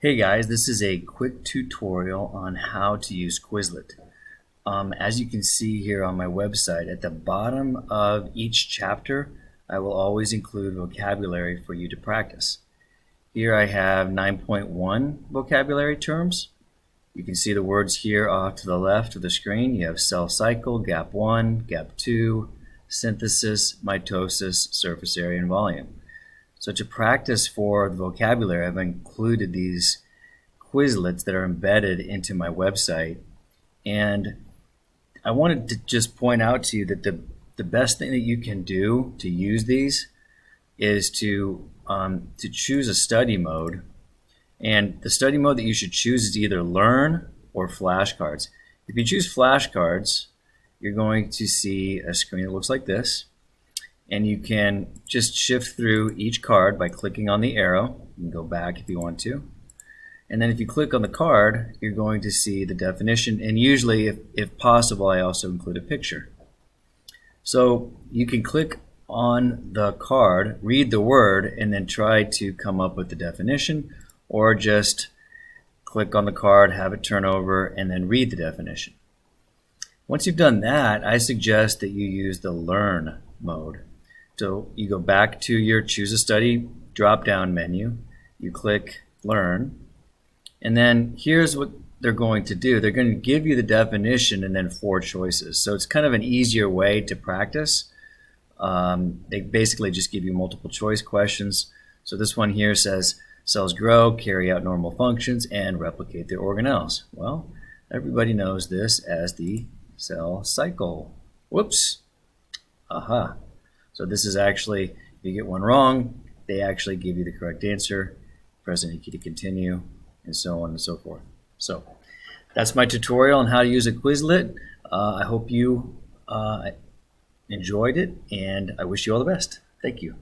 Hey guys, this is a quick tutorial on how to use Quizlet. As you can see here on my website, at the bottom of each chapter, I will always include vocabulary for you to practice. Here I have 9.1 vocabulary terms. You can see the words here off to the left of the screen. You have cell cycle, gap 1, gap 2, synthesis, mitosis, surface area, and volume. So to practice for the vocabulary, I've included these Quizlets that are embedded into my website. And I wanted to just point out to you that the best thing that you can do to use these is to choose a study mode. And the study mode that you should choose is either Learn or Flashcards. If you choose Flashcards, you're going to see a screen that looks like this. And you can just shift through each card by clicking on the arrow. You can go back if you want to. And then if you click on the card, you're going to see the definition. And usually, if possible, I also include a picture. So you can click on the card, read the word, and then try to come up with the definition, or just click on the card, have it turn over, and then read the definition. Once you've done that, I suggest that you use the Learn mode. So you go back to your Choose a Study drop-down menu, you click Learn, and then here's what they're going to do. They're going to give you the definition and then 4 choices. So it's kind of an easier way to practice. They basically just give you multiple choice questions. So this one here says, cells grow, carry out normal functions, and replicate their organelles. Well, everybody knows this as the cell cycle. Whoops. Aha. So this is actually, if you get one wrong, they actually give you the correct answer. Press any key to continue, and so on and so forth. So that's my tutorial on how to use a Quizlet. I hope you enjoyed it, and I wish you all the best. Thank you.